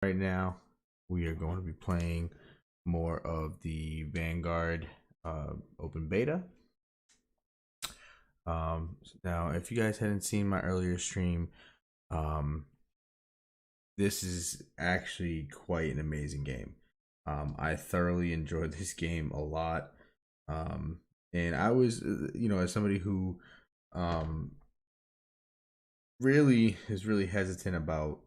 Right now, we are going to be playing more of the Vanguard open beta. Now, if you guys hadn't seen my earlier stream, um, this is actually quite an amazing game. I thoroughly enjoyed this game a lot. And I was, as somebody who um, really is really hesitant about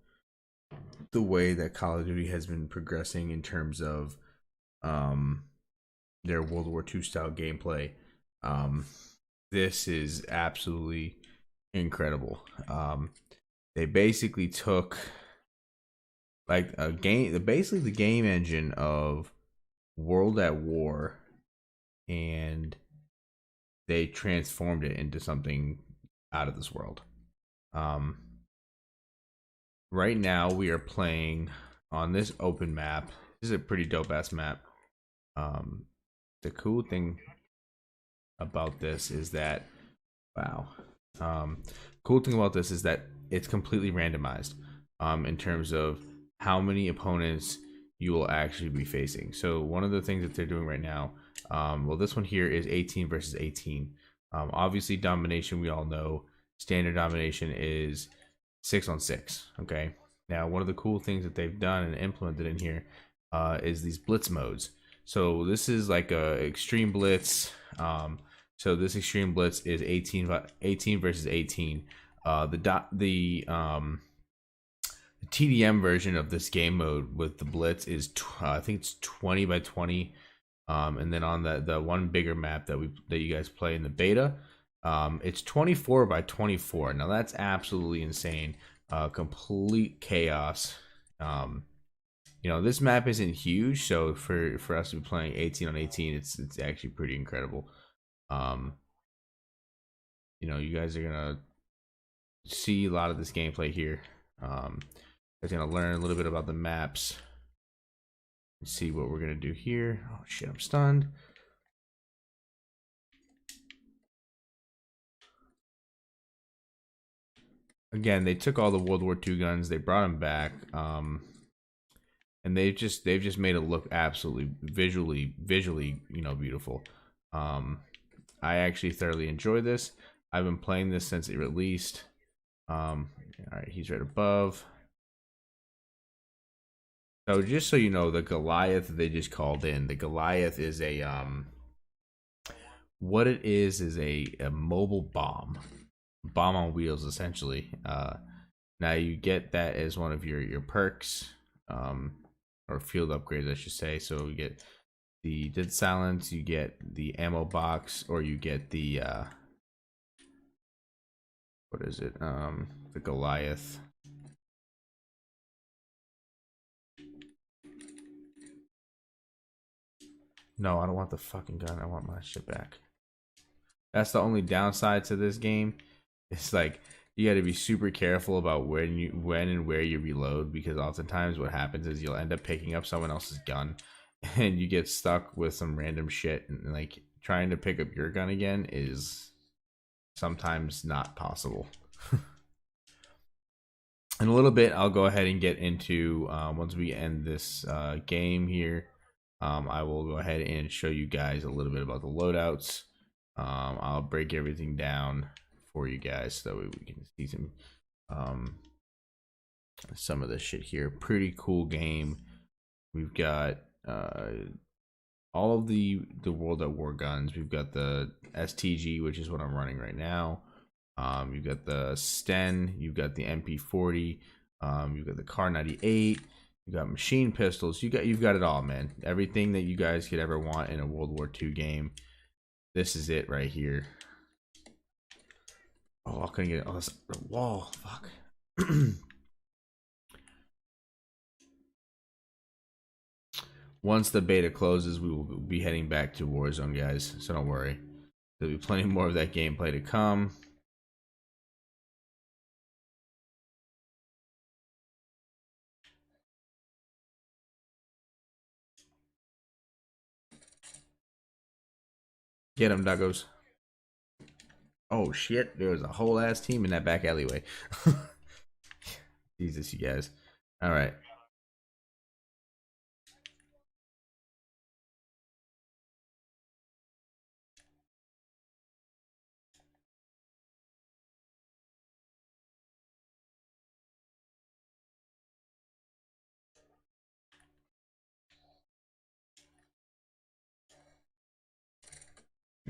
the way that Call of Duty has been progressing in terms of um, their World War II style gameplay. Um, this is absolutely incredible. They basically took like a game, basically the game engine of World at War, and they transformed it into something out of this world. Um, right now, we are playing on this open map. This is a pretty dope ass map. Um, the cool thing about this is that wow. Cool thing about this is that it's completely randomized in terms of how many opponents you will actually be facing. So one of the things that they're doing right now, well, this one here is 18 versus 18. Obviously, domination, we all know standard domination is 6-on-6. Okay. Now, one of the cool things that they've done and implemented in here is these blitz modes. So this is like a extreme blitz. So this extreme blitz is 18 versus 18. The TDM version of this game mode with the blitz is I think it's 20 by 20. And then on the one bigger map that you guys play in the beta, it's 24 by 24. Now that's absolutely insane. Complete chaos. This map isn't huge, so for us to be playing 18 on 18, it's actually pretty incredible. Um, you guys are gonna see a lot of this gameplay here. Guys gonna learn a little bit about the maps and see what we're gonna do here. Oh shit, I'm stunned. Again, they took all the World War II guns, they brought them back, and they've just made it look absolutely visually, beautiful. I actually thoroughly enjoy this. I've been playing this since it released. All right, he's right above. So just so you know, the Goliath they just called in. The Goliath is a what it is a mobile bomb on wheels essentially. Now you get that as one of your perks, or field upgrades, I should say. So you get the dead silence, you get the ammo box, or you get the what is it? The Goliath. No, I don't want the fucking gun. I want my shit back. That's the only downside to this game. It's like you got to be super careful about when and where you reload, because oftentimes what happens is you'll end up picking up someone else's gun and you get stuck with some random shit, and like trying to pick up your gun again is sometimes not possible. In a little bit, I'll go ahead and get into once we end this game here. I will go ahead and show you guys a little bit about the loadouts. I'll break everything down for you guys so that way we can see some of this shit here. Pretty cool game. We've got all of the World at War guns. We've got the STG, which is what I'm running right now. You've got the Sten, you've got the MP40, you've got the Kar 98, you got machine pistols. You've got it all, man. Everything that you guys could ever want in a World War II game. This is it right here. Oh, I couldn't get it. Oh, that's the wall. Fuck. Once the beta closes, we will be heading back to Warzone, guys. So don't worry. There'll be plenty more of that gameplay to come. Get them, doggos. Oh shit, there was a whole ass team in that back alleyway. Jesus, you guys. All right.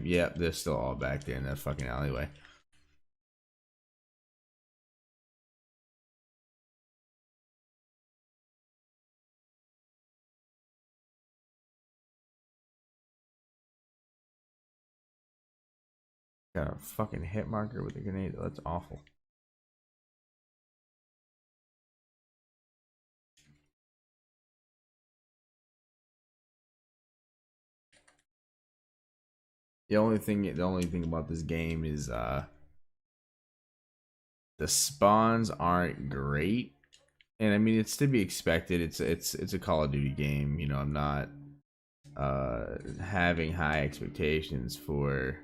Yep, they're still all back there in that fucking alleyway. Got a fucking hit marker with a grenade. That's awful. The only thing about this game is the spawns aren't great. And I mean, it's to be expected. It's a Call of Duty game. You know, I'm not having high expectations for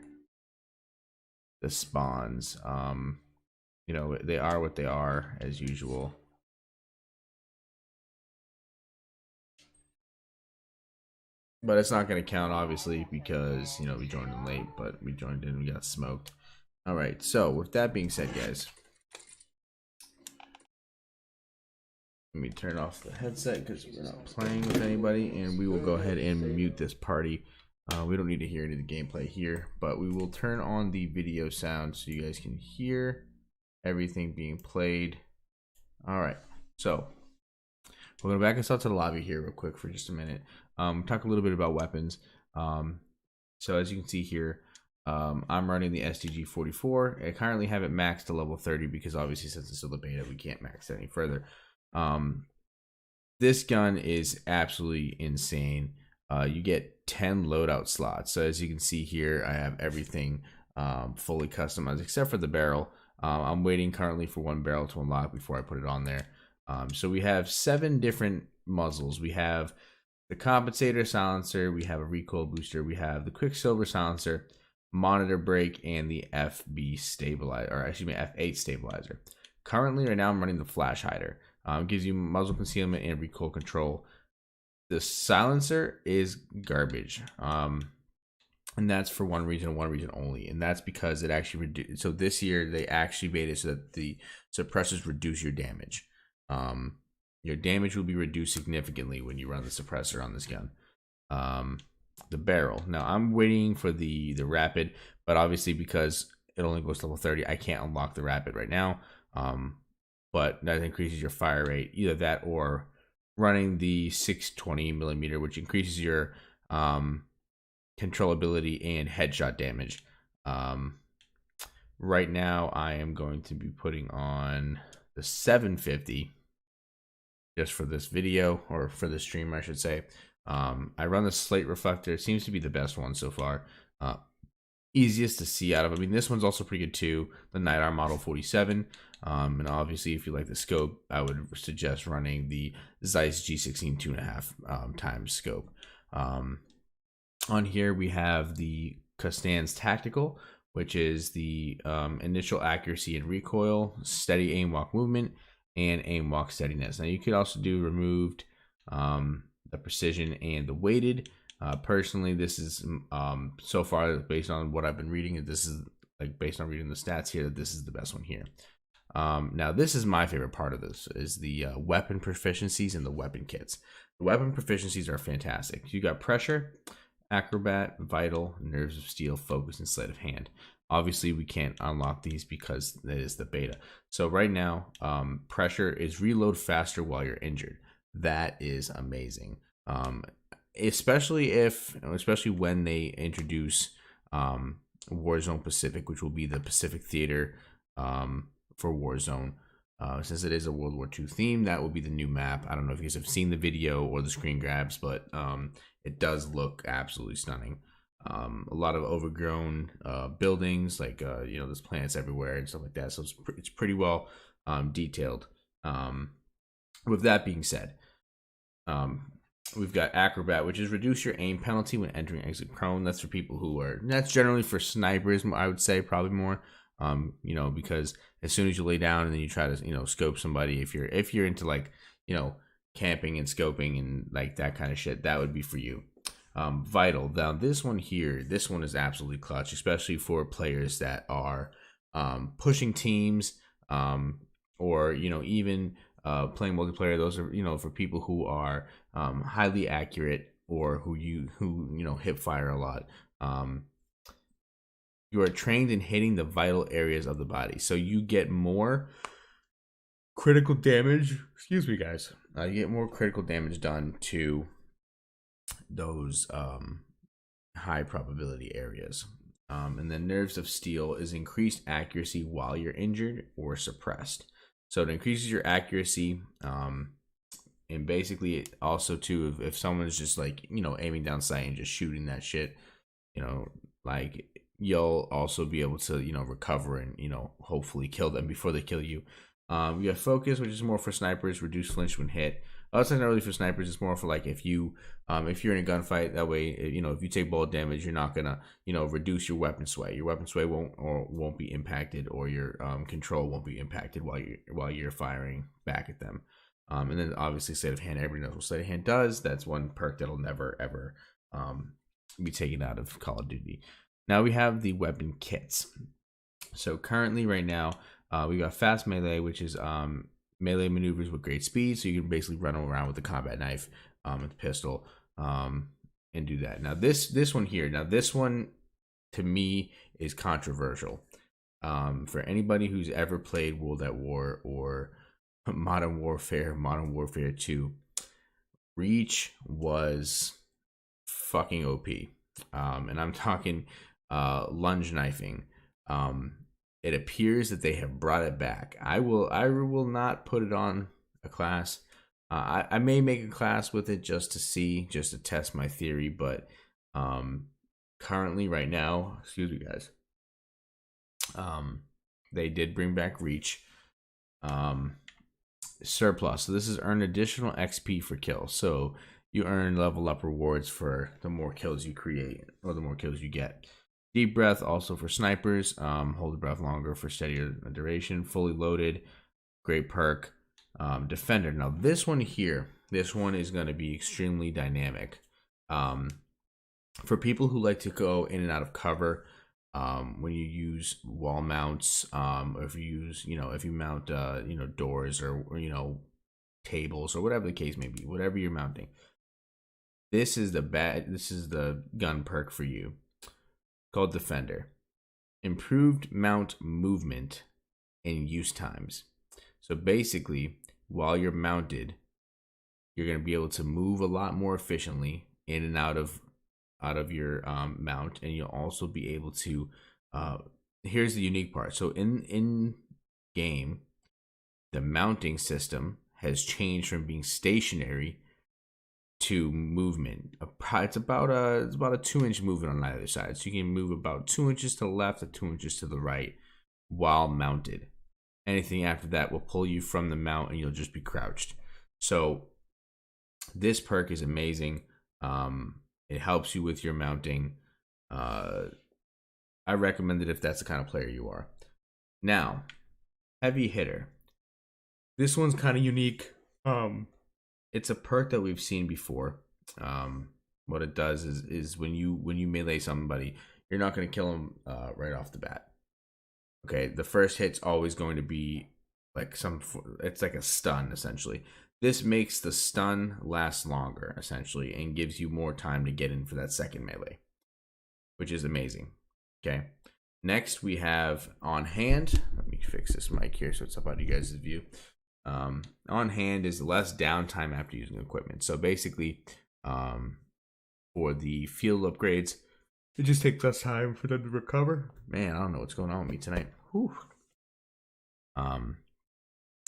the spawns. You know, they are what they are as usual. But it's not going to count, obviously, because, you know, we joined in late, but we joined in and we got smoked. All right, so with that being said, guys, let me turn off the headset because we're not playing with anybody, and we will go ahead and mute this party. We don't need to hear any of the gameplay here, but we will turn on the video sound so you guys can hear everything being played. All right, so we're gonna back us out to the lobby here real quick for just a minute. Talk a little bit about weapons. So as you can see here, I'm running the STG 44. I currently have it maxed to level 30 because obviously since it's still the beta, we can't max it any further. This gun is absolutely insane. You get 10 loadout slots. So as you can see here, I have everything fully customized except for the barrel. I'm waiting currently for one barrel to unlock before I put it on there. So we have 7 different muzzles. We have the compensator silencer, we have a recoil booster, we have the quicksilver silencer, monitor brake, and the FB stabilizer, or excuse me, F8 stabilizer. Currently, right now, I'm running the flash hider. Gives you muzzle concealment and recoil control. The silencer is garbage. And that's for one reason and one reason only. And that's because it actually so this year they actually made it so that the suppressors reduce your damage. Your damage will be reduced significantly when you run the suppressor on this gun. The barrel. Now I'm waiting for the rapid, but obviously because it only goes to level 30, I can't unlock the rapid right now. But that increases your fire rate. Either that or running the 620 millimeter, which increases your controllability and headshot damage. Right now I am going to be putting on the 750 just for this video, or for the stream I should say. I run the slate reflector. It seems to be the best one so far. Easiest to see out of. I mean, this one's also pretty good too, the Night Arm Model 47. And obviously if you like the scope, I would suggest running the Zeiss G16 2.5 times scope. On here we have the Costan's Tactical, which is the initial accuracy and recoil, steady aim walk movement, and aim walk steadiness. Now you could also do removed, the precision, and the weighted. Personally, this is so far based on what I've been reading, this is like based on reading the stats here, this is the best one here. Now this is my favorite part of this, is the weapon proficiencies and the weapon kits. The weapon proficiencies are fantastic. You got pressure, acrobat, vital, nerves of steel, focus, and sleight of hand. Obviously we can't unlock these because that is the beta. So right now, pressure is reload faster while you're injured. That is amazing. Especially when they introduce Warzone Pacific, which will be the Pacific Theater for Warzone. Since it is a World War II theme, that will be the new map. I don't know if you guys have seen the video or the screen grabs, but it does look absolutely stunning. A lot of overgrown buildings, like you know, there's plants everywhere and stuff like that. So it's pretty well detailed. With that being said, we've got acrobat, which is reduce your aim penalty when entering exit prone. That's for people who are, that's generally for snipers, I would say, probably more. You know, because as soon as you lay down and then you try to, you know, scope somebody, if you're into like, you know, camping and scoping and like that kind of shit, that would be for you. Vital. Now this one here, this one is absolutely clutch, especially for players that are pushing teams, or you know, even playing multiplayer. Those are, you know, for people who are highly accurate, or who you know, hip fire a lot. You are trained in hitting the vital areas of the body. So you get more critical damage. Excuse me, guys. You get more critical damage done to those high probability areas. And then Nerves of Steel is increased accuracy while you're injured or suppressed. So it increases your accuracy. And basically, it also too, if someone is just like, aiming down sight and just shooting that shit, like, you'll also be able to, recover and, hopefully kill them before they kill you. You have Focus, which is more for snipers, reduce flinch when hit. It's not really for snipers. It's more for like if you're in a gunfight. That way, if you take bullet damage, you're not gonna, reduce your weapon sway. Your weapon sway won't be impacted, or your control won't be impacted while you're firing back at them. And then obviously sleight of hand. Everybody knows what sleight of hand does. That's one perk that'll never ever be taken out of Call of Duty. Now we have the weapon kits. So currently, right now, we got fast melee, which is melee maneuvers with great speed. So you can basically run around with the combat knife, with the pistol, and do that. Now this one here. Now this one, to me, is controversial. For anybody who's ever played World at War or Modern Warfare 2, Reach was fucking OP. And I'm talking lunge knifing. It appears that they have brought it back. I will not put it on a class. I may make a class with it just to test my theory, but currently right now, excuse me guys, they did bring back Reach. Surplus. So this is earn additional XP for kills. So you earn level up rewards for the more kills you create or the more kills you get. Deep Breath, also for snipers. Hold the breath longer for steadier duration. Fully loaded. Great perk. Defender. Now this one here, this one is going to be extremely dynamic. For people who like to go in and out of cover, when you use wall mounts, or if you use, if you mount, doors or tables or whatever the case may be, whatever you're mounting, this is the gun perk for you, called Defender. Improved mount movement and use times. So basically, while you're mounted, you're going to be able to move a lot more efficiently in and out of your mount, and you'll also be able to here's the unique part. So in game, the mounting system has changed from being stationary to movement. It's about a 2-inch movement on either side, so you can move about 2 inches to the left or 2 inches to the right while mounted. Anything after that will pull you from the mount and you'll just be crouched. So this perk is amazing. It helps you with your mounting. I recommend it if that's the kind of player you are. Now, Heavy Hitter. This one's kind of unique. It's a perk that we've seen before. What it does is when you melee somebody, you're not going to kill them right off the bat. Okay, the first hit's always going to be like it's like a stun essentially. This makes the stun last longer, essentially, and gives you more time to get in for that second melee, which is amazing. Okay. Next, we have On Hand. Let me fix this mic here so it's up on you guys' view. On Hand is less downtime after using equipment. So basically, for the field upgrades, it just takes less time for them to recover. Man, I don't know what's going on with me tonight. Whew.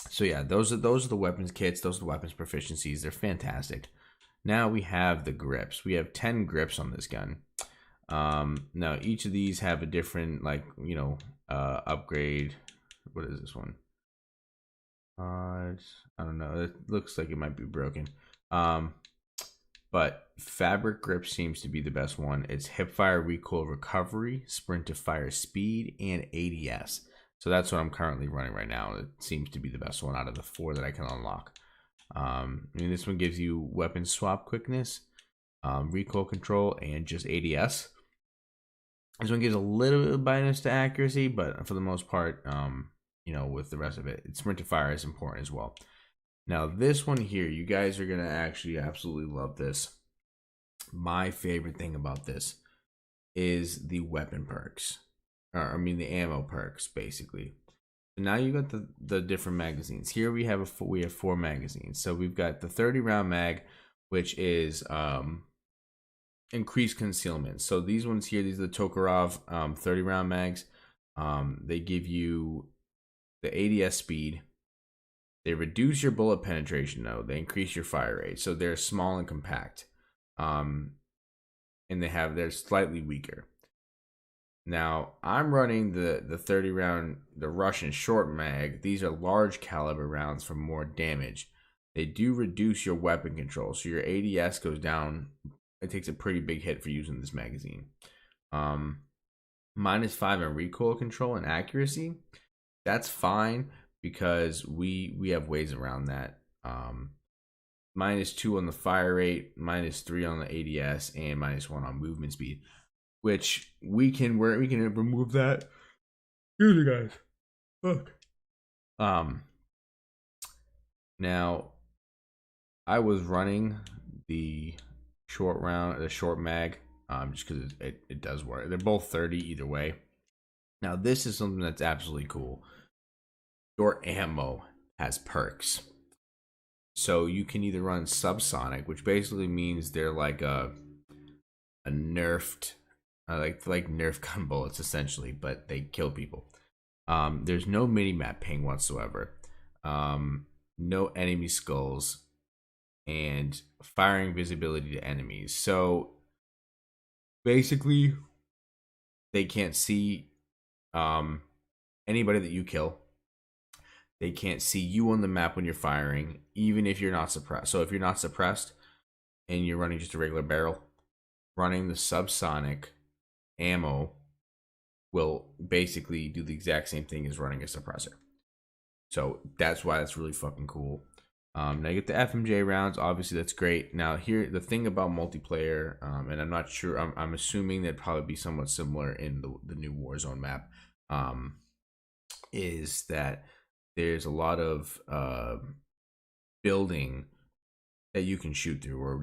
So yeah, those are the weapons kits. Those are the weapons proficiencies. They're fantastic. Now we have the grips. We have 10 grips on this gun. Now each of these have a different upgrade. What is this one? I don't know. It looks like it might be broken. But fabric grip seems to be the best one. It's hipfire recoil recovery, sprint to fire speed, and ADS. So that's what I'm currently running right now. It seems to be the best one out of the 4 that I can unlock. This one gives you weapon swap quickness, recoil control, and just ADS. This one gives a little bit of bonus to accuracy, but for the most part, with the rest of it, sprint to fire is important as well. Now this one here, you guys are gonna actually absolutely love this. My favorite thing about this is the weapon perks. or I mean the ammo perks basically. So now you got the different magazines. Here we have 4 magazines. So we've got the 30 round mag, which is increased concealment. So these ones here, these are the Tokarov 30 round mags. They give you the ADS speed. They reduce your bullet penetration though. They increase your fire rate. So they're small and compact. Um, and they're slightly weaker. Now I'm running the 30 round, the Russian short mag. These are large caliber rounds for more damage. They do reduce your weapon control, so your ADS goes down. It takes a pretty big hit for using this magazine. -5 in recoil control and accuracy. That's fine because we have ways around that. -2 on the fire rate, -3 on the ADS, and -1 on movement speed, which we can remove that. Excuse me, guys. Look. Now I was running the short mag, just because it does work. They're both 30 either way. Now this is something that's absolutely cool. Your ammo has perks. So you can either run subsonic, which basically means they're like a nerfed, like Nerf gun bullets essentially, but they kill people. There's no mini map ping whatsoever. No enemy skulls, and firing visibility to enemies. So basically, they can't see anybody that you kill. They can't see you on the map when you're firing, even if you're not suppressed. So if you're not suppressed and you're running just a regular barrel, running the subsonic ammo will basically do the exact same thing as running a suppressor. So that's why that's really fucking cool. Now you get the FMJ rounds. Obviously, that's great. Now here, the thing about multiplayer, and I'm not sure. I'm assuming that'd probably be somewhat similar in the new Warzone map. Is that there's a lot of building that you can shoot through, or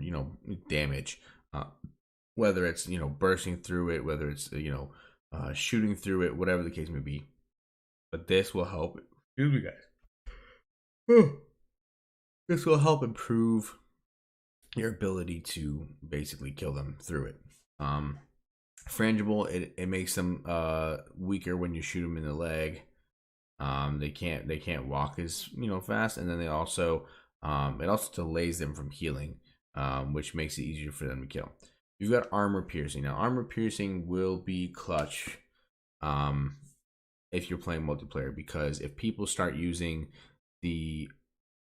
damage. Whether it's bursting through it, whether it's shooting through it, whatever the case may be. But this will help. Excuse me, guys. This will help improve your ability to basically kill them through it. Frangible, it makes them weaker when you shoot them in the leg. They can't walk as fast, and then they also it also delays them from healing, which makes it easier for them to kill. You've got armor piercing. Now armor piercing will be clutch if you're playing multiplayer, because if people start using the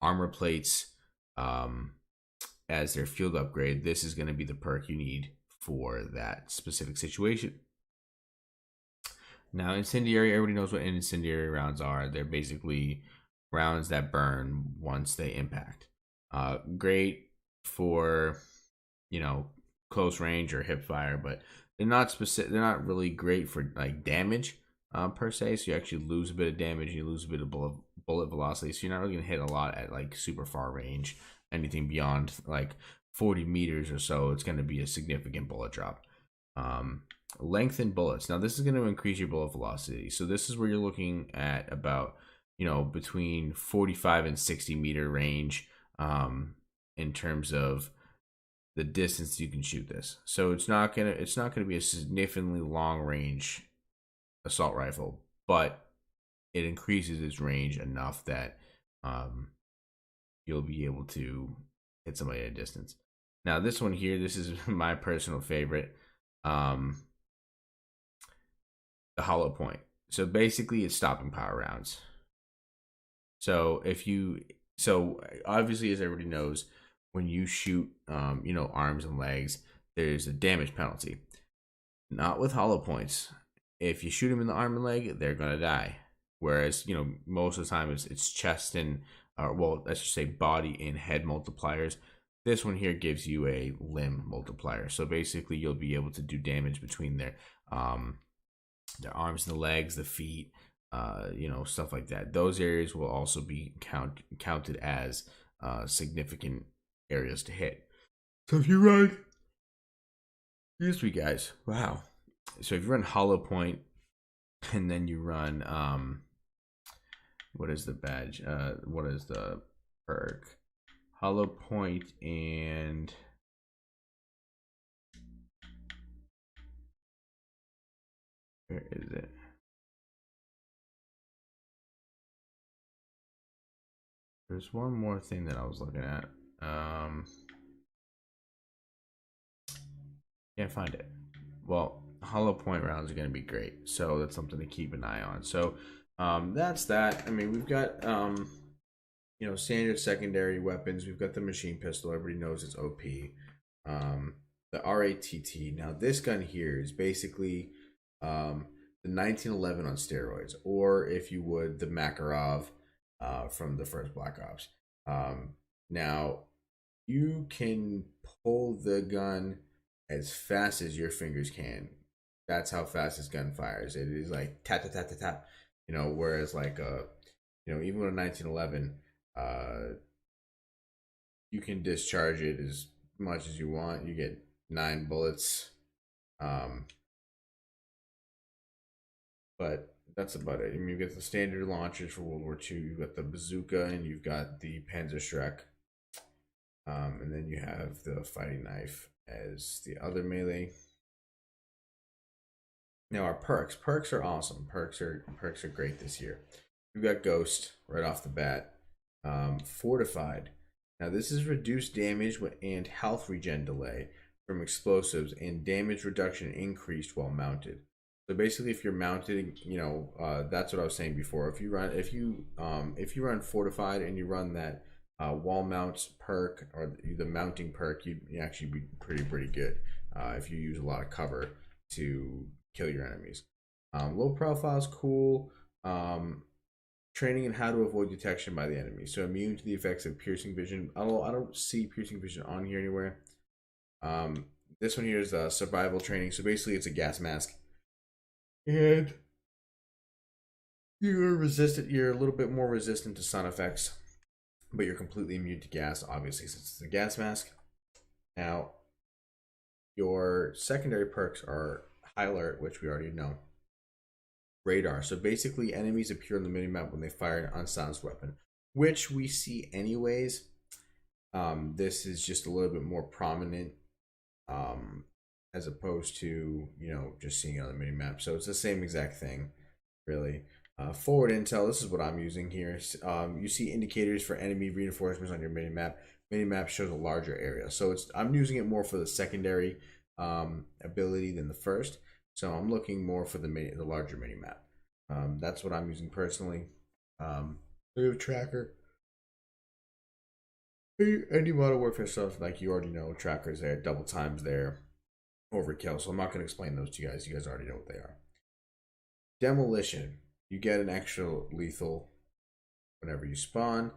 armor plates as their field upgrade, this is going to be the perk you need for that specific situation. Now incendiary, everybody knows what incendiary rounds are. They're basically rounds that burn once they impact. Great for close range or hip fire, but they're not specific. They're not really great for like damage per se. So you actually lose a bit of damage, you lose a bit of bullet velocity. So you're not really gonna hit a lot at like super far range. Anything beyond like 40 meters or so, it's gonna be a significant bullet drop. Lengthen bullets. Now this is going to increase your bullet velocity. So this is where you're looking at about between 45 and 60 meter range in terms of the distance you can shoot this. So it's not gonna be a significantly long range assault rifle, but it increases its range enough that you'll be able to hit somebody at a distance. Now this one here, this is my personal favorite. The hollow point. So basically it's stopping power rounds. So obviously, as everybody knows, when you shoot arms and legs, there's a damage penalty. Not with hollow points. If you shoot them in the arm and leg, they're gonna die. Whereas most of the time it's chest and let's just say body and head multipliers. This one here gives you a limb multiplier. So basically you'll be able to do damage between their arms and the legs, the feet, stuff like that. Those areas will also be counted as significant areas to hit. So if you run, excuse me, guys. Wow. So if you run hollow point, and then you run what is the badge? What is the perk? Hollow point and where is it? There's one more thing that I was looking at. Can't find it. Well, hollow point rounds are going to be great, so that's something to keep an eye on. So that's that. I mean, we've got standard secondary weapons. We've got the machine pistol. Everybody knows it's OP. The RATT. Now, this gun here is basically the 1911 on steroids, or if you would, the Makarov from the first Black Ops. Now, you can pull the gun as fast as your fingers can. That's how fast this gun fires. It is like tap tap tap tap tap. Whereas like even with a 1911, you can discharge it as much as you want. You get 9 bullets. But that's about it. I mean, you get the standard launchers for World War II. You've got the bazooka and you've got the Panzerschreck. And then you have the fighting knife as the other melee. Now our perks are awesome. Perks are great this year. We've got Ghost right off the bat. Fortified. Now this is reduced damage and health regen delay from explosives and damage reduction increased while mounted. So basically, if you're mounted, that's what I was saying before. If you run Fortified and you run that wall mounts perk or the mounting perk, you actually be pretty good if you use a lot of cover to kill your enemies. Low profile is cool. Training in how to avoid detection by the enemy. So immune to the effects of piercing vision. I don't see piercing vision on here anywhere. This one here is survival training. So basically, it's a gas mask, and you're resistant. You're a little bit more resistant to sun effects, but you're completely immune to gas, obviously, since it's a gas mask. Now, your secondary perks are High Alert, which we already know. Radar. So basically, enemies appear on the minimap when they fire an unsilenced weapon, which we see anyways. This is just a little bit more prominent as opposed to just seeing it on the minimap. So it's the same exact thing, really. Forward intel. This is what I'm using here. You see indicators for enemy reinforcements on your minimap. Minimap shows a larger area, so I'm using it more for the secondary ability than the first. So I'm looking more for the larger minimap. That's what I'm using personally. Move tracker. Any Modern Warfare stuff, like you already know, trackers there, double times there, overkill. So I'm not going to explain those to you guys. You guys already know what they are. Demolition. You get an extra lethal whenever you spawn.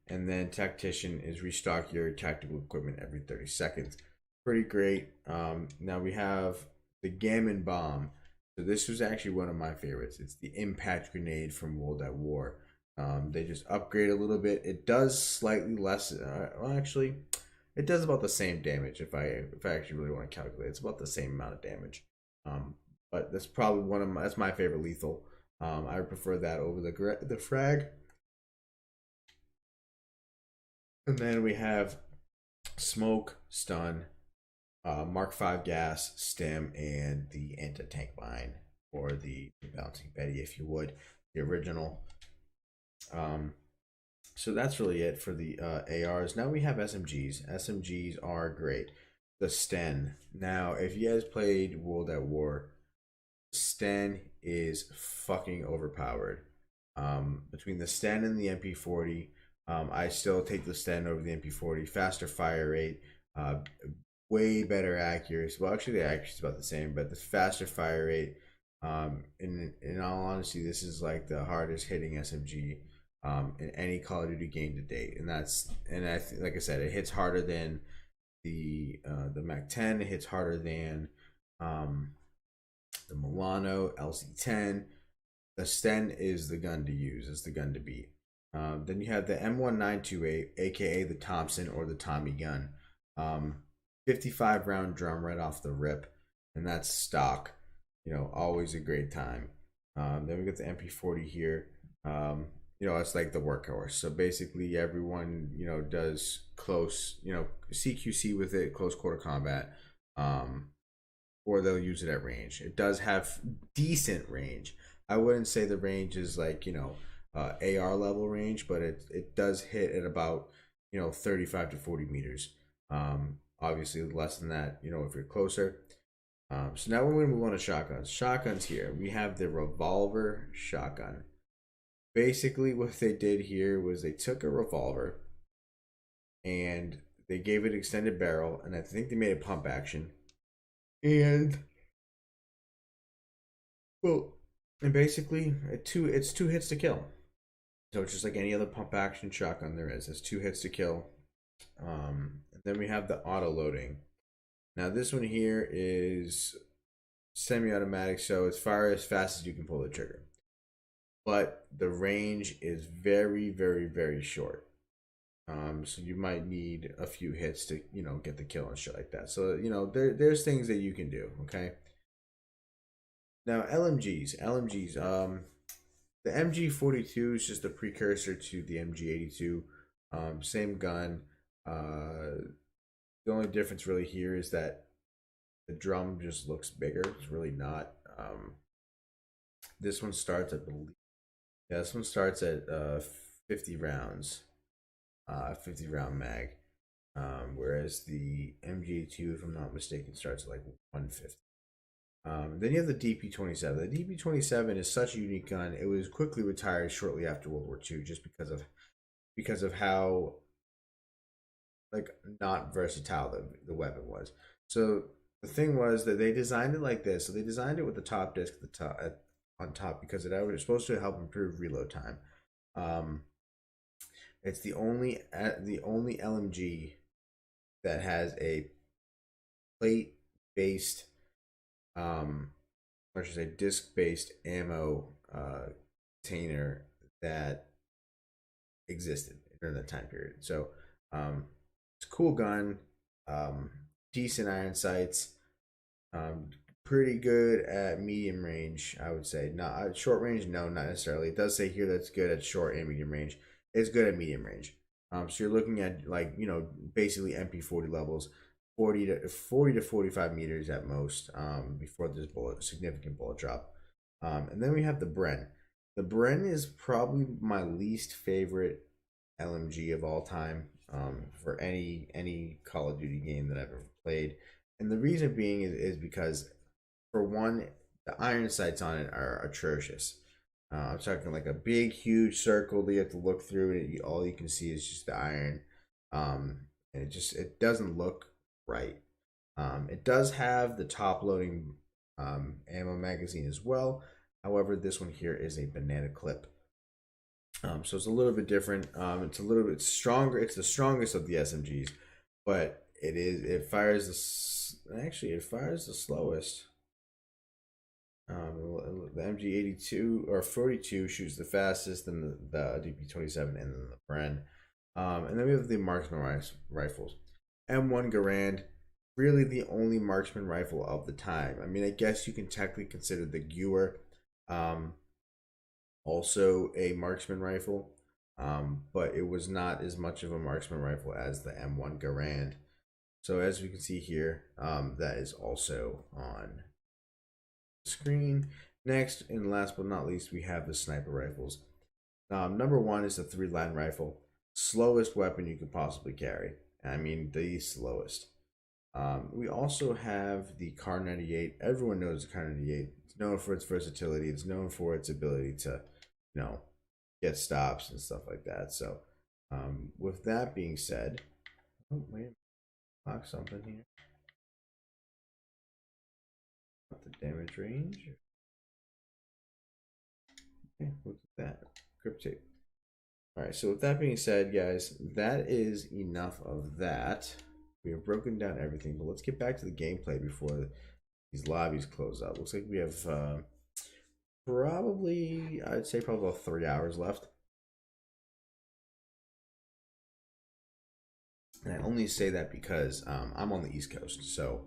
And then Tactician is restock your tactical equipment every 30 seconds. Pretty great. Now we have the Gammon Bomb. So this was actually one of my favorites. It's the impact grenade from World at War. They just upgrade a little bit. It does slightly less. Well, actually, it does about the same damage. If I actually really want to calculate, it's about the same amount of damage. But that's probably that's my favorite lethal. I prefer that over the frag. And then we have Smoke, Stun, Mark V gas, stem, and the anti-tank mine, or the bouncing Betty, if you would, the original. So that's really it for the ARs. Now we have SMGs. SMGs are great. The Sten. Now, if you guys played World at War, Sten is fucking overpowered. Between the Sten and the MP40, I still take the Sten over the MP40. Faster fire rate, way better accuracy. Well, actually, the accuracy is about the same, but the faster fire rate. In all honesty, this is like the hardest hitting SMG in any Call of Duty game to date, and like I said, it hits harder than the Mac-10. It hits harder than the Milano LC-10. The Sten is the gun to use. It's the gun to beat. Then you have the M1928, aka the Thompson or the Tommy gun. 55 round drum right off the rip, and that's stock. Always a great time. Then we got the MP40 here. You know, it's like the workhorse. So basically, everyone, you know, does close, you know, CQC with it, close quarter combat, um, or they'll use it at range. It does have decent range. I wouldn't say the range is like, you know, AR level range, but it does hit at about, you know, 35 to 40 meters. Obviously less than that, you know, if you're closer. So now we're going to move on to shotguns. Shotguns here. We have the revolver shotgun. Basically, what they did here was they took a revolver and they gave it extended barrel, and I think they made a pump action. And well, and basically, it's two hits to kill. So it's just like any other pump action shotgun there is. It's two hits to kill. And then we have the auto loading. Now this one here is semi-automatic, so it's fire as fast as you can pull the trigger. But the range is very, very, very short. So you might need a few hits to, you know, get the kill and shit like that. So, you know, there's things that you can do, okay? Now LMGs. The MG42 is just a precursor to the MG82. Same gun. The only difference really here is that the drum just looks bigger. It's really not. This one starts at this one starts at 50 rounds, 50 round mag. Whereas the MG2, if I'm not mistaken, starts at like 150. Then you have the DP-27. The DP-27 is such a unique gun. It was quickly retired shortly after World War II, just because of how like not versatile the weapon was. So the thing was that they designed it like this. So they designed it with the top disc at the top on top because it was supposed to help improve reload time. It's the only LMG that has a plate based or should I say disc based ammo container that existed during that time period. So it's a cool gun, decent iron sights, pretty good at medium range, I would say. Not at short range, no, not necessarily. It does say here that's good at short and medium range. It's good at medium range. So you're looking at like, you know, basically MP40 levels, 40 to 45 meters at most, before there's significant bullet drop. And then we have the Bren. The Bren is probably my least favorite LMG of all time, for any Call of Duty game that I've ever played. And the reason being is because, for one, the iron sights on it are atrocious. I'm talking like a big, huge circle that you have to look through, and all you can see is just the iron. And it doesn't look right. It does have the top loading ammo magazine as well. However, this one here is a banana clip. So it's a little bit different. It's a little bit stronger. It's the strongest of the SMGs, but it fires it fires the slowest. The MG82 or 42 shoots the fastest, then the DP-27, and then the Bren. And then we have the marksman rifles. M1 Garand, really the only marksman rifle of the time. I mean, I guess you can technically consider the Gewehr also a marksman rifle, but it was not as much of a marksman rifle as the M1 Garand. So as we can see here, that is also on the screen. Next, and last but not least, we have the sniper rifles. Number one is the 3-line rifle. Slowest weapon you could possibly carry. I mean, the slowest. We also have the Kar 98. Everyone knows the Kar 98. It's known for its versatility. It's known for its ability to, you know, get stops and stuff like that. So, with that being said, oh wait, lock something here. Not the damage range. Okay, what's that? Cryptic. All right. So with that being said, guys, that is enough of that. We have broken down everything, but let's get back to the gameplay before these lobbies close up. Looks like we have I'd say probably about 3 hours left. And I only say that because I'm on the East Coast, so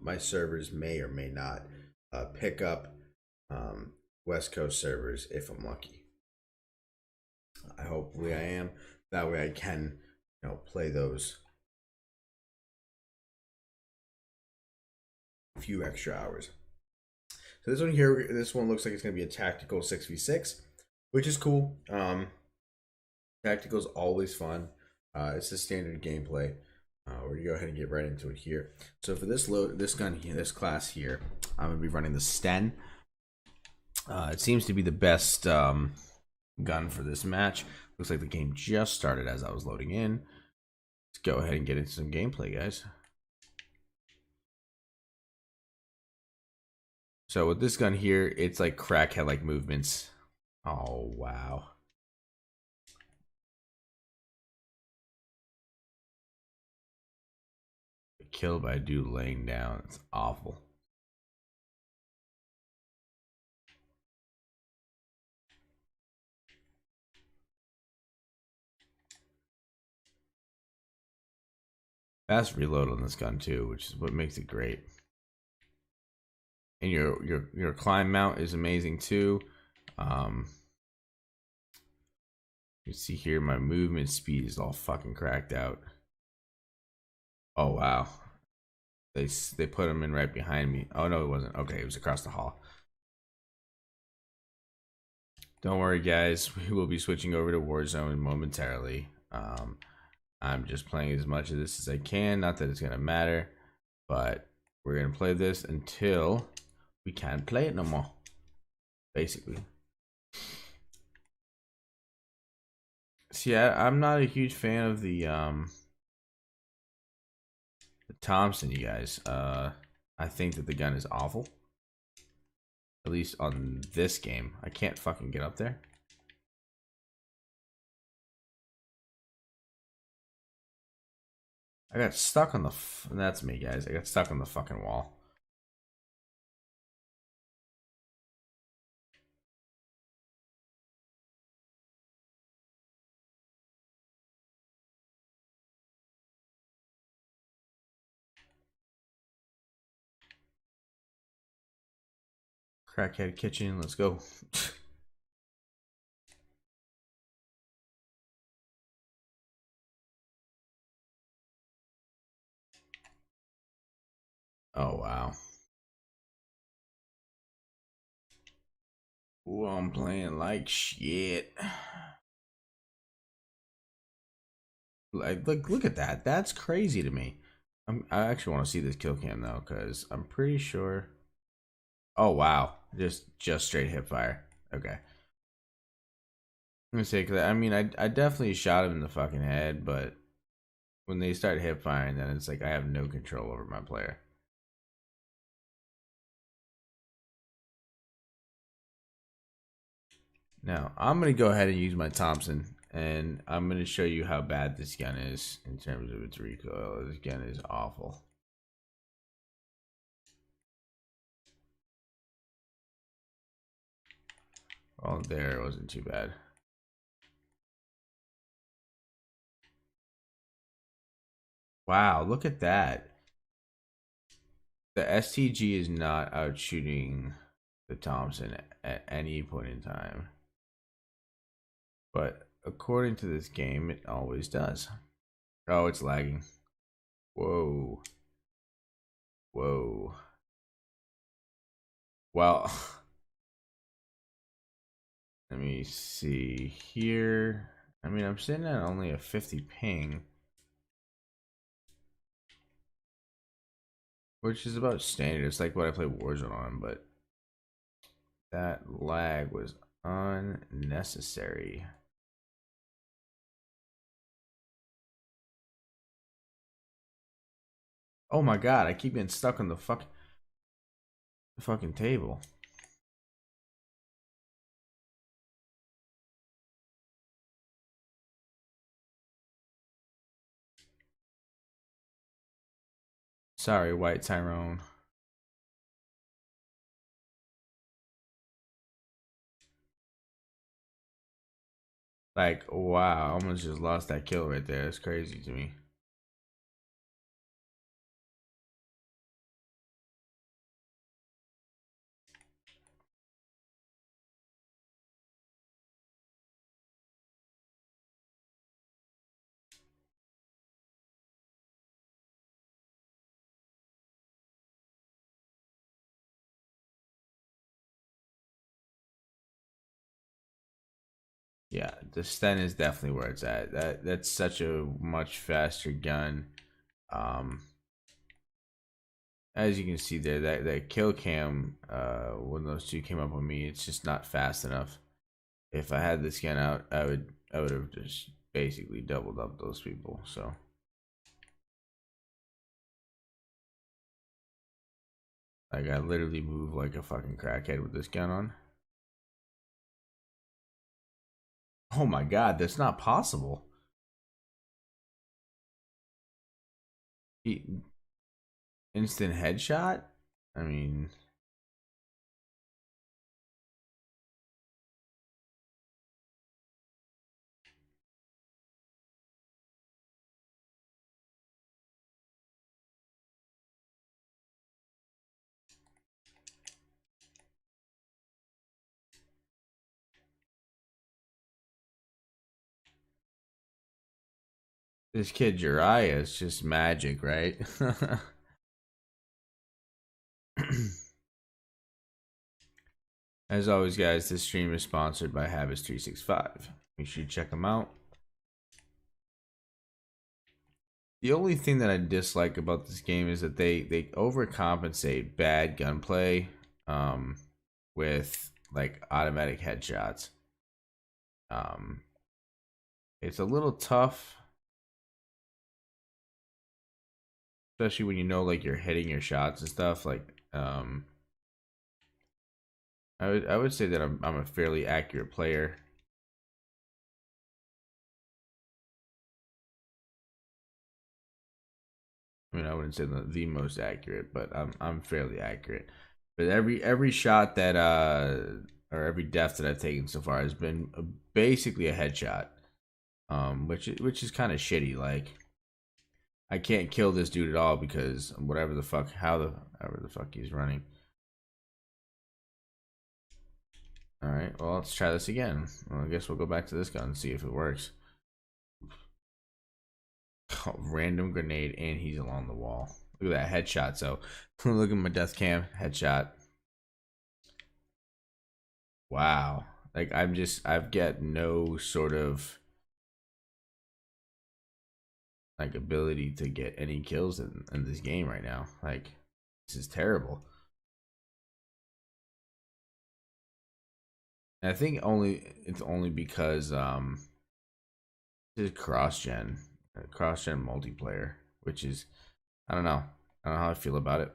my servers may or may not pick up West Coast servers if I'm lucky. Hopefully I am. That way I can, play those few extra hours. So this one here, this one looks like it's gonna be a tactical 6v6, which is cool. Tactical is always fun. It's the standard gameplay. We're gonna go ahead and get right into it here. So for this gun here, this class here, I'm gonna be running the Sten. It seems to be the best gun for this match. Looks like the game just started as I was loading in. Let's go ahead and get into some gameplay, guys. So with this gun here, it's like crackhead-like movements. Oh, wow. Killed by a dude laying down. It's awful. Fast reload on this gun too, which is what makes it great. And your climb mount is amazing too. You see here my movement speed is all fucking cracked out. Oh wow. They put him in right behind me. Oh no, it wasn't. Okay, it was across the hall. Don't worry guys, we will be switching over to Warzone momentarily. I'm just playing as much of this as I can, not that it's gonna matter, but we're gonna play this until we can't play it no more, basically. See, I'm not a huge fan of the Thompson, you guys. I think that the gun is awful. At least on this game. I can't fucking get up there. I got stuck on the that's me, guys. I got stuck on the fucking wall. Crackhead kitchen, let's go. Oh wow. Ooh, I'm playing like shit. Like look at that. That's crazy to me. I actually want to see this kill cam though, because I'm pretty sure. Oh wow. Just straight hip fire. Okay. I'm gonna say, cause I mean I definitely shot him in the fucking head, but when they start hip firing, then it's like I have no control over my player. Now I'm gonna go ahead and use my Thompson, and I'm gonna show you how bad this gun is in terms of its recoil. This gun is awful. Oh, there, it wasn't too bad. Wow, look at that. The STG is not out shooting the Thompson at any point in time. But according to this game, it always does. Oh, it's lagging. Whoa. Whoa. Well, let me see here. I mean, I'm sitting at only a 50 ping, which is about standard. It's like what I play Warzone on, but that lag was unnecessary. Oh my god, I keep getting stuck on the fucking table. Sorry, White Tyrone. Like, wow, I almost just lost that kill right there. That's crazy to me. Yeah, the Sten is definitely where it's at. That's such a much faster gun. Um, as you can see there, that kill cam, when those two came up on me, it's just not fast enough. If I had this gun out, I would have just basically doubled up those people. So like I literally move like a fucking crackhead with this gun on. Oh my god, that's not possible. He, instant headshot? I mean, this kid Uriah is just magic, right? As always, guys, this stream is sponsored by Habits365. Make sure you check them out. The only thing that I dislike about this game is that they overcompensate bad gunplay with like automatic headshots. Um, it's a little tough, especially when you know like you're hitting your shots and stuff. Like I would say that I'm a fairly accurate player. I mean, I wouldn't say the most accurate, but I'm fairly accurate. But every shot that or every death that I've taken so far has been basically a headshot. Which is kind of shitty. Like I can't kill this dude at all because whatever the fuck, however the fuck he's running. All right, well let's try this again. Well, I guess we'll go back to this gun and see if it works. Oh, random grenade and he's along the wall. Look at that headshot. So look at my death cam headshot. Wow. Like I've got no sort of like ability to get any kills in this game right now. Like this is terrible. And I think it's only because this is cross gen multiplayer, which is I don't know. I don't know how I feel about it.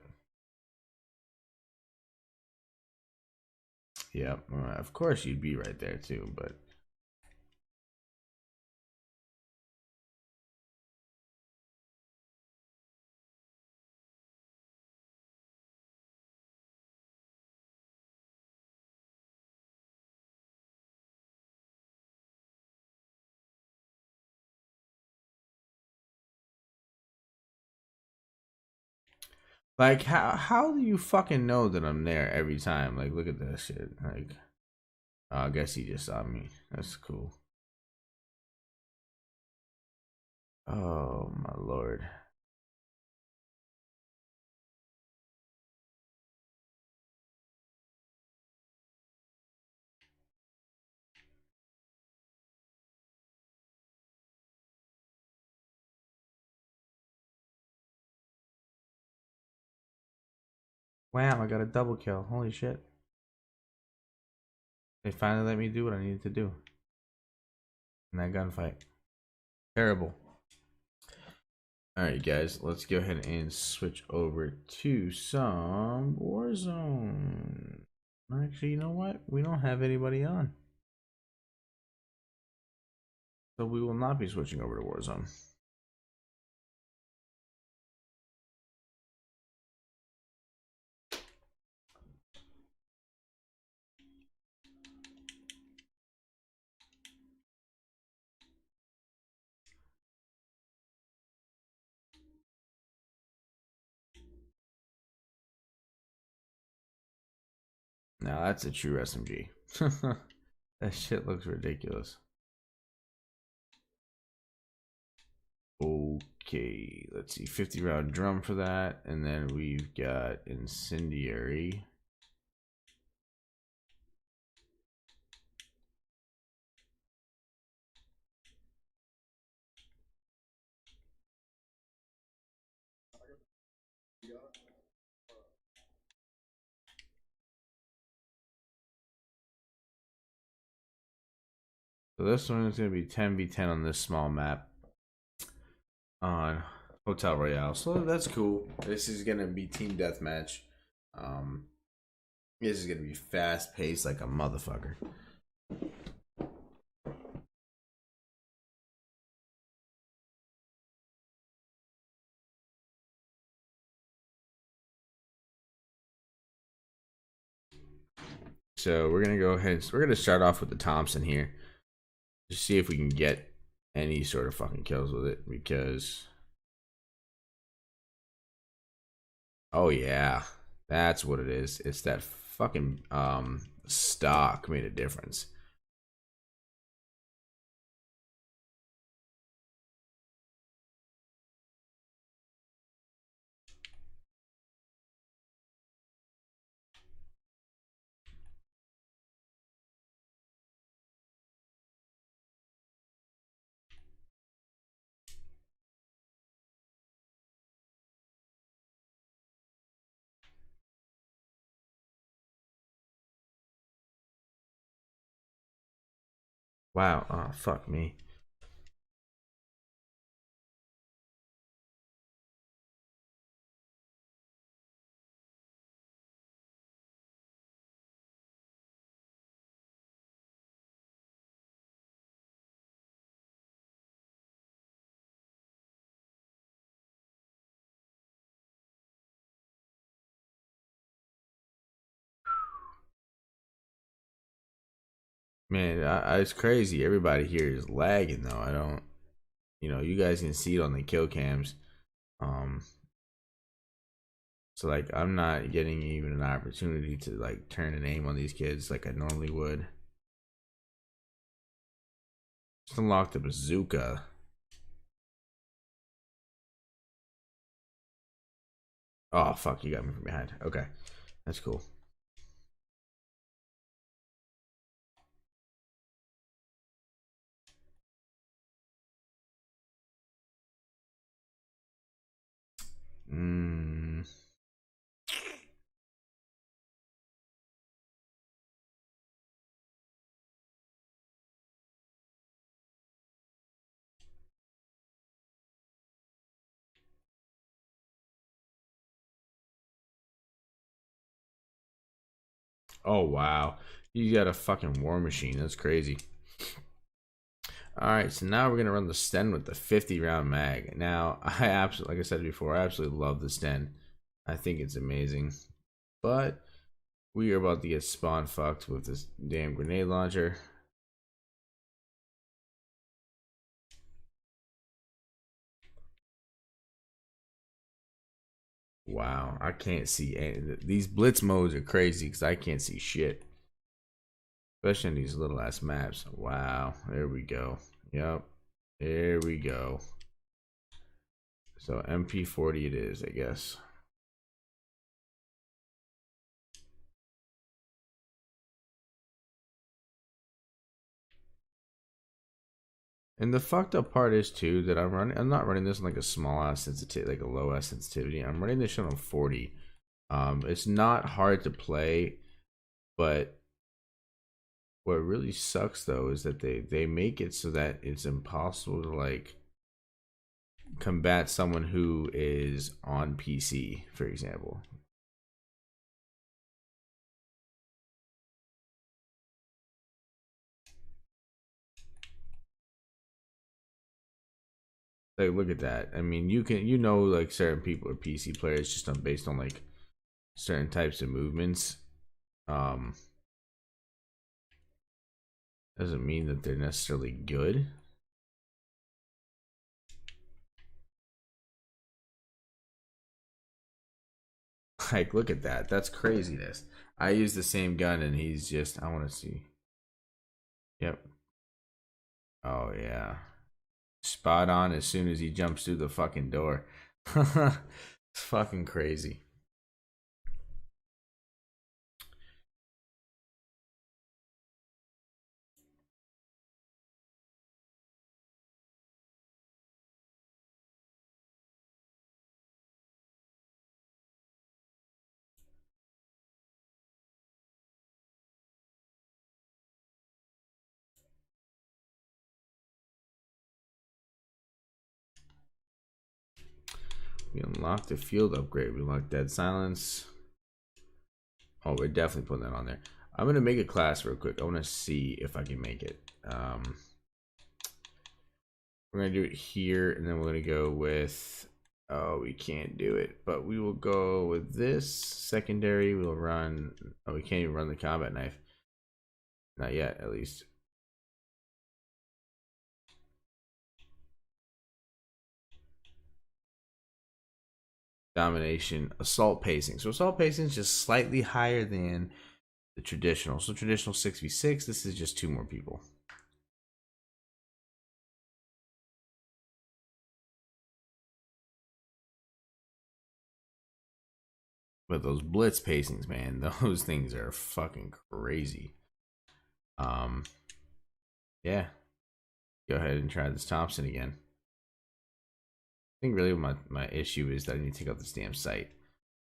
Yeah, of course you'd be right there too, but like how do you fucking know that I'm there every time? Like look at that shit. Like I guess he just saw me. That's cool. Oh my lord. Wow, I got a double kill. Holy shit. They finally let me do what I needed to do in that gunfight. Terrible. Alright guys, let's go ahead and switch over to some Warzone. Actually, you know what? We don't have anybody on. So we will not be switching over to Warzone. Now that's a true SMG. That shit looks ridiculous. Okay, let's see. 50 round drum for that. And then we've got incendiary. So this one is gonna be 10v10 on this small map on Hotel Royale. So that's cool. This is gonna be team deathmatch. Um, this is gonna be fast paced like a motherfucker. So we're gonna go ahead. So we're gonna start off with the Thompson here. Just see if we can get any sort of fucking kills with it because. Oh yeah, that's what it is. It's that fucking stock made a difference. Wow. Oh fuck me. Man, it's crazy. Everybody here is lagging though. I don't. You guys can see it on the kill cams. Um, so like, I'm not getting even an opportunity to like turn and aim on these kids like I normally would. Just unlocked a bazooka. Oh fuck! You got me from behind. Okay, that's cool. Mm. Oh wow, you got a fucking war machine. That's crazy. All right, so now we're gonna run the Sten with the 50 round mag. Now, I absolutely, like I said before, I absolutely love the Sten. I think it's amazing, but we are about to get spawn fucked with this damn grenade launcher. Wow, I can't see any. These blitz modes are crazy because I can't see shit, especially in these little ass maps. Wow, there we go. Yep, there we go. So MP40 it is, I guess. And the fucked up part is too that I'm not running this on like a small ass sensitivity, like a low ass sensitivity. I'm running this shit on 40. It's not hard to play, but what really sucks though is that they make it so that it's impossible to like combat someone who is on PC, for example. Like, look at that. I mean, like certain people are PC players just based on like certain types of movements. Um, doesn't mean that they're necessarily good. Like, look at that. That's craziness. I use the same gun and he's just, I want to see. Yep. Oh, yeah. Spot on as soon as he jumps through the fucking door. It's fucking crazy. We unlocked the field upgrade. We unlocked dead silence. Oh, we're definitely putting that on there. I'm gonna make a class real quick. I want to see if I can make it. We're gonna do it here, and then we're gonna go with. Oh, we can't do it, but we will go with this secondary. We'll run. Oh, we can't even run the combat knife. Not yet, at least. Domination, assault pacing. So assault pacing is just slightly higher than the traditional. So traditional 6v6. This is just 2 more people. But those blitz pacings, man, those things are fucking crazy. Yeah. Go ahead and try this Thompson again. I think really my issue is that I need to take out this damn sight.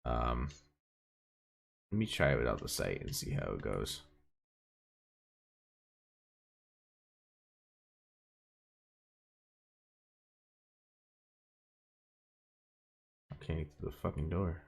Let me try it without the sight and see how it goes. I can't get to the fucking door.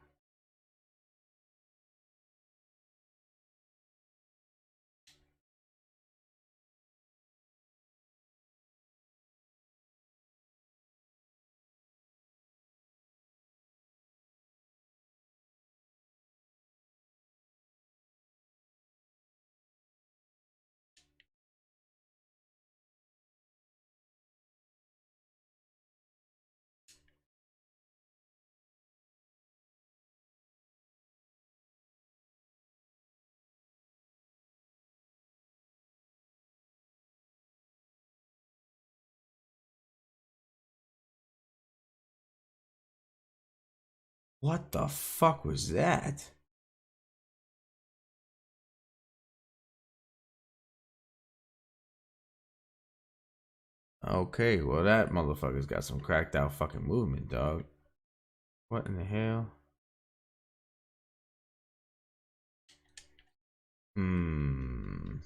What the fuck was that? Okay, well that motherfucker's got some cracked out fucking movement, dog. What in the hell? Hmm.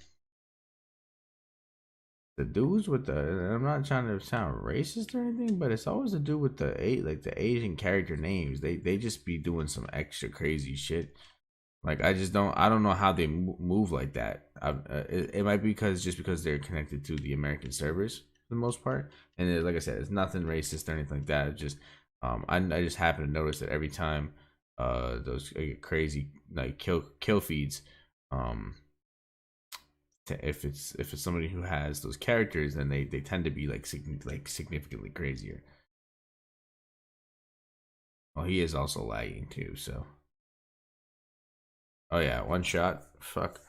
The dudes with the, I'm not trying to sound racist or anything, but it's always the dude with the Asian character names. They just be doing some extra crazy shit. Like I don't know how they move like that. It might be because they're connected to the American servers for the most part, and like I said, it's nothing racist or anything like that. It's just I just happen to notice that every time those crazy like kill feeds, um if it's somebody who has those characters, then they tend to be like significantly crazier. Well, he is also lagging too, so. Oh yeah, one shot. Fuck.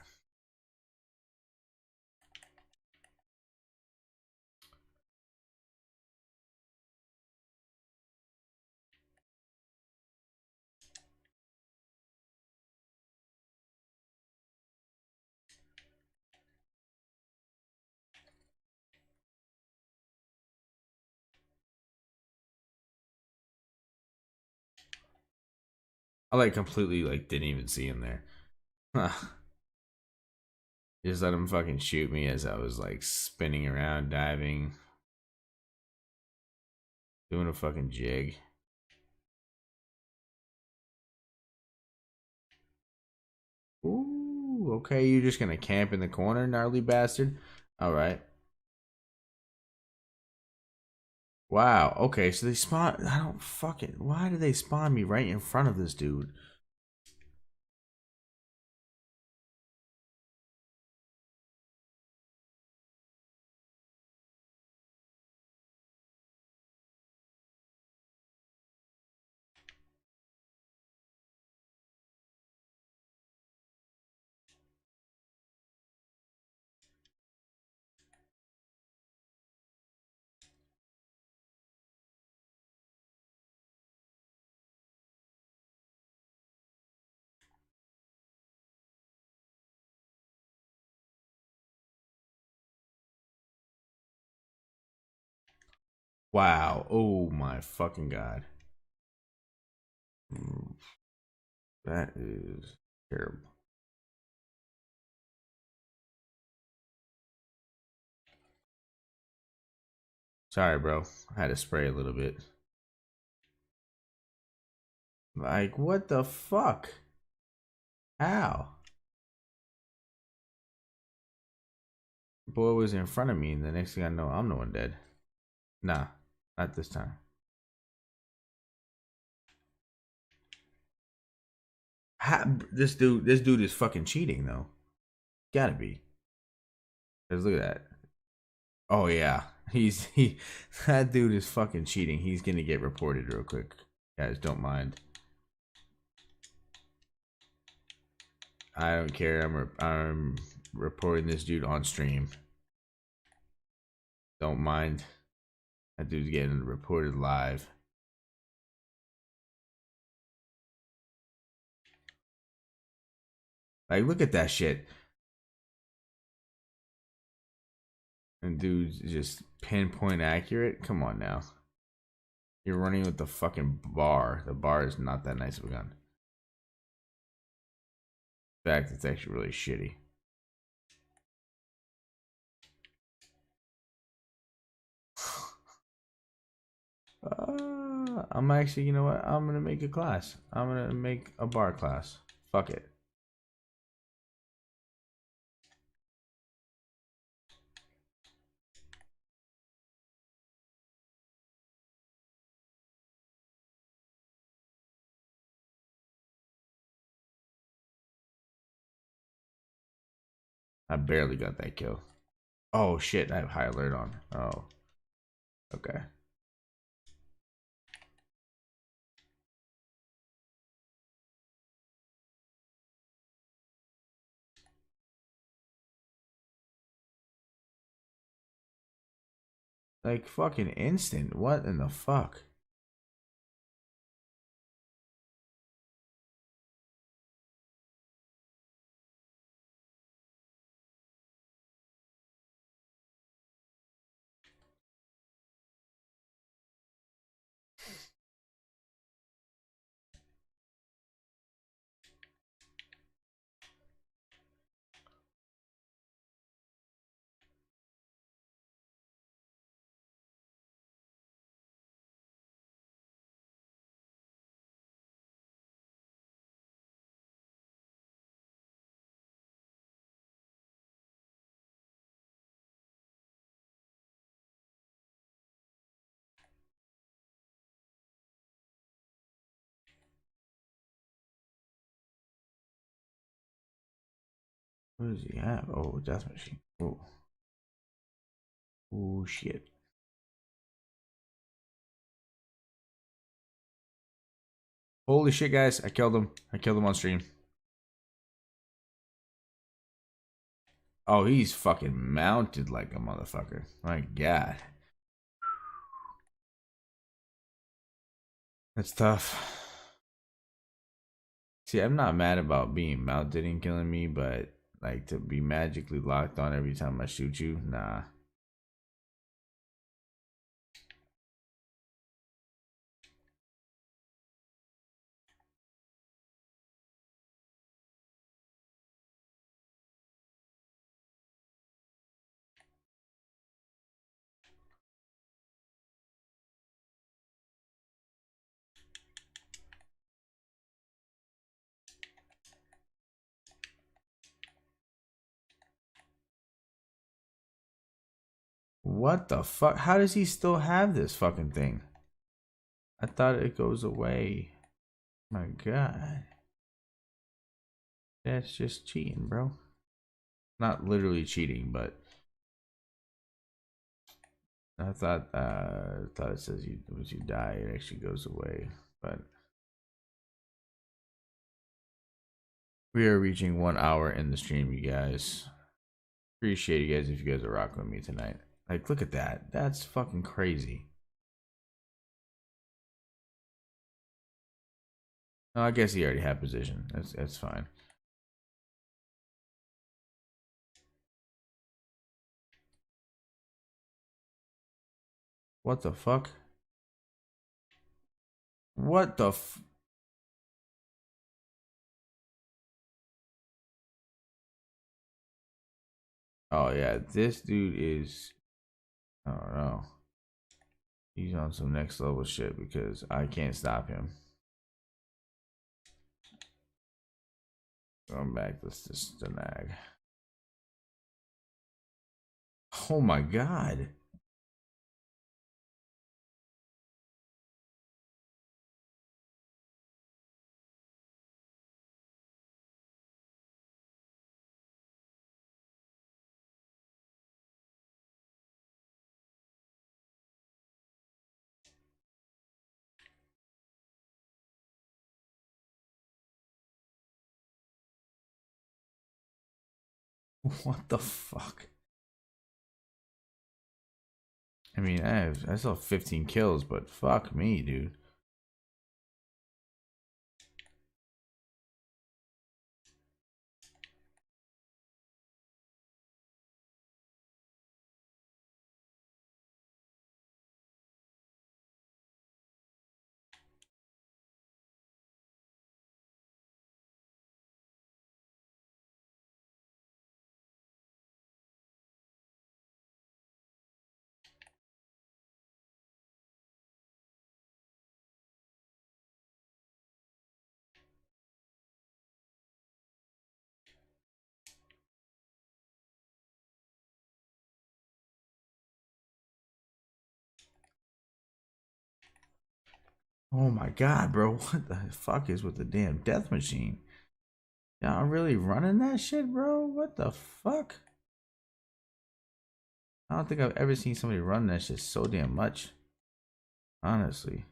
I like completely like didn't even see him there. Just let him fucking shoot me as I was like spinning around, diving, doing a fucking jig. Ooh, okay, you're just gonna camp in the corner, gnarly bastard. All right. Wow. Okay, so they spawn. I don't fucking. Why do they spawn me right in front of this dude? Wow. Oh my fucking god. That is terrible. Sorry, bro. I had to spray a little bit. Like, what the fuck? How? Boy was in front of me, and the next thing I know, I'm the one dead. Nah, not this time. This dude is fucking cheating though. Gotta be. Cause look at that. Oh yeah, he. That dude is fucking cheating. He's gonna get reported real quick. Guys, don't mind. I don't care. I'm reporting this dude on stream. Don't mind. That dude's getting reported live. Like, look at that shit. And dude's just pinpoint accurate. Come on now. You're running with the fucking bar. The bar is not that nice of a gun. In fact, it's actually really shitty. I'm actually, you know what? I'm gonna make a class. I'm gonna make a bar class. Fuck it. I barely got that kill. Oh shit, I have high alert on. Oh, okay. Like fucking instant. What in the fuck? What does he have? Oh, death machine. Oh, oh shit. Holy shit, guys! I killed him. I killed him on stream. Oh, he's fucking mounted like a motherfucker. My god. That's tough. See, I'm not mad about being mounted and killing me, but like to be magically locked on every time I shoot you, nah. What the fuck? How does he still have this fucking thing? I thought it goes away. My god. That's just cheating, bro. Not literally cheating, but I thought it says you once you die it actually goes away. But we are reaching 1 hour in the stream, you guys. Appreciate you guys if you guys are rocking with me tonight. Like, look at that. That's fucking crazy. Oh, I guess he already had position. That's fine. What the fuck? What the f- Oh yeah, this dude is I don't know. He's on some next level shit because I can't stop him. Going back, this is the nag. Oh my god. What the fuck? I mean, I saw 15 kills, but fuck me, dude. Oh my god, bro. What the fuck is with the damn death machine? Y'all really running that shit, bro? What the fuck? I don't think I've ever seen somebody run that shit so damn much. Honestly.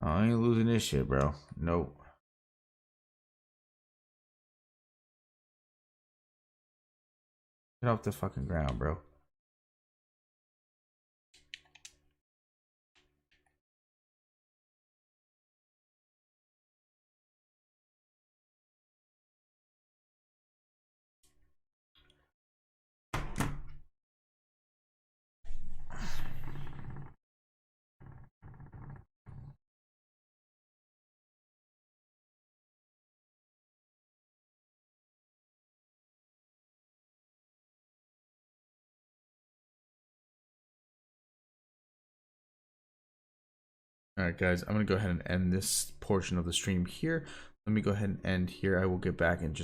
I ain't losing this shit, bro. Nope. Get off the fucking ground, bro. Alright, guys, I'm going to go ahead and end this portion of the stream here. Let me go ahead and end here. I will get back in just